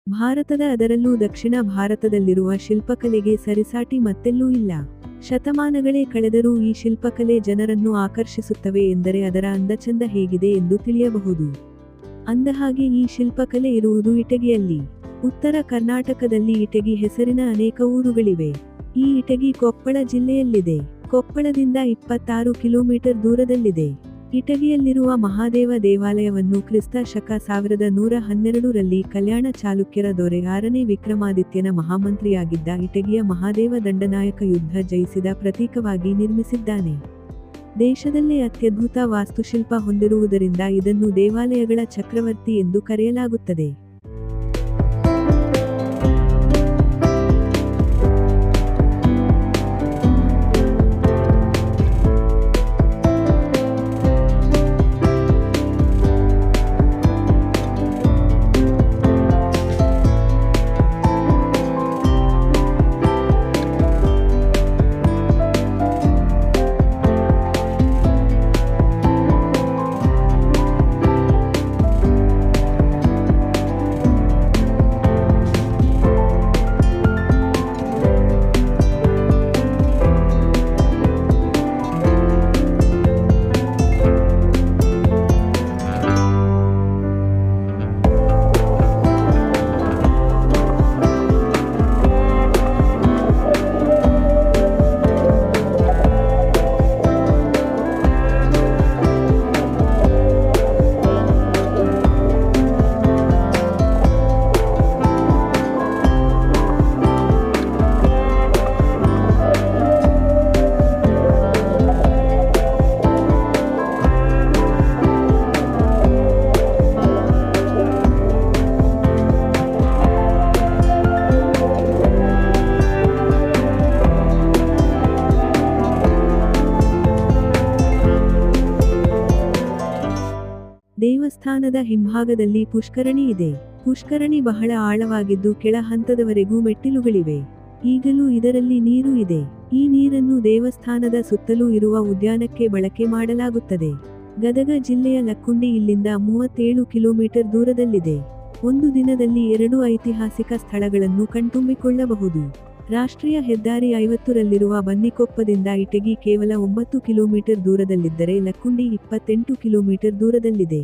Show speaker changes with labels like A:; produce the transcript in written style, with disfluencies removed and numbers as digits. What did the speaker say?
A: ಭಾರತದ ಅದರಲ್ಲೂ ದಕ್ಷಿಣ ಭಾರತದಲ್ಲಿರುವ ಶಿಲ್ಪಕಲೆಗೆ ಸರಿಸಾಟಿ ಮತ್ತೆಲ್ಲೂ ಇಲ್ಲ. ಶತಮಾನಗಳೇ ಕಳೆದರೂ ಈ ಶಿಲ್ಪಕಲೆ ಜನರನ್ನು ಆಕರ್ಷಿಸುತ್ತವೆ ಎಂದರೆ ಅದರ అందಚಂದ ಹೇಗಿದೆ ಎಂದು ತಿಳಿಯಬಹುದು. ಅಂದಹಾಗೆ ಈ ಶಿಲ್ಪಕಲೆ ಇರುವುದು ಇಟಗಿಯಲ್ಲಿ. ಉತ್ತರ ಕರ್ನಾಟಕದಲ್ಲಿ ಇಟಗಿ ಹೆಸರಿನ ಅನೇಕ ಊರುಗಳಿವೆ. ಈ ಇಟಗಿ ಕೊಪ್ಪಳ ಜಿಲ್ಲೆಯಲ್ಲಿದೆ. ಕೊಪ್ಪಳದಿಂದ 26 ಕಿಲೋಮೀಟರ್ ದೂರದಲ್ಲಿದೆ. ಇಟಗಿಯಲ್ಲಿರುವ ಮಹಾದೇವ ದೇವಾಲಯವನ್ನು ಕ್ರಿಸ್ತ ಶಕ 1112 ರಲ್ಲಿ ಕಲ್ಯಾಣ ಚಾಲುಕ್ಯರ ದೊರೆ 6ನೇ ವಿಕ್ರಮಾದಿತ್ಯನ ಮಹಾಮಂತ್ರಿಯಾಗಿದ್ದ ಇಟಗಿಯ ಮಹಾದೇವ ದಂಡನಾಯಕ ಯುದ್ಧ ಜಯಿಸಿದ ಪ್ರತೀಕವಾಗಿ ನಿರ್ಮಿಸಿದ್ದಾನೆ. ದೇಶದಲ್ಲೇ ಅತ್ಯದ್ಭುತ ವಾಸ್ತುಶಿಲ್ಪ ಹೊಂದಿರುವುದರಿಂದ ಇದನ್ನು ದೇವಾಲಯಗಳ ಚಕ್ರವರ್ತಿ ಎಂದು ಕರೆಯಲಾಗುತ್ತದೆ. ದೇವಸ್ಥಾನದ ಹಿಂಭಾಗದಲ್ಲಿ ಪುಷ್ಕರಣಿ ಇದೆ. ಪುಷ್ಕರಣಿ ಬಹಳ ಆಳವಾಗಿದ್ದು ಕೆಳ ಹಂತದವರೆಗೂ ಮೆಟ್ಟಿಲುಗಳಿವೆ. ಈಗಲೂ ಇದರಲ್ಲಿ ನೀರು ಇದೆ. ಈ ನೀರನ್ನು ದೇವಸ್ಥಾನದ ಸುತ್ತಲೂ ಇರುವ ಉದ್ಯಾನಕ್ಕೆ ಬಳಕೆ ಮಾಡಲಾಗುತ್ತದೆ. ಗದಗ ಜಿಲ್ಲೆಯ ಲಕ್ಕುಂಡಿ ಇಲ್ಲಿಂದ 37 ಕಿಲೋಮೀಟರ್ ದೂರದಲ್ಲಿದೆ. ಒಂದು ದಿನದಲ್ಲಿ 2 ಐತಿಹಾಸಿಕ ಸ್ಥಳಗಳನ್ನು ಕಣ್ತುಂಬಿಕೊಳ್ಳಬಹುದು. ರಾಷ್ಟ್ರೀಯ ಹೆದ್ದಾರಿ 50 ರಲ್ಲಿರುವ ಬನ್ನಿಕೊಪ್ಪದಿಂದ ಇಟಗಿ ಕೇವಲ 9 ಕಿಲೋಮೀಟರ್ ದೂರದಲ್ಲಿದ್ದರೆ ಲಕ್ಕುಂಡಿ 28 ಕಿಲೋಮೀಟರ್ ದೂರದಲ್ಲಿದೆ.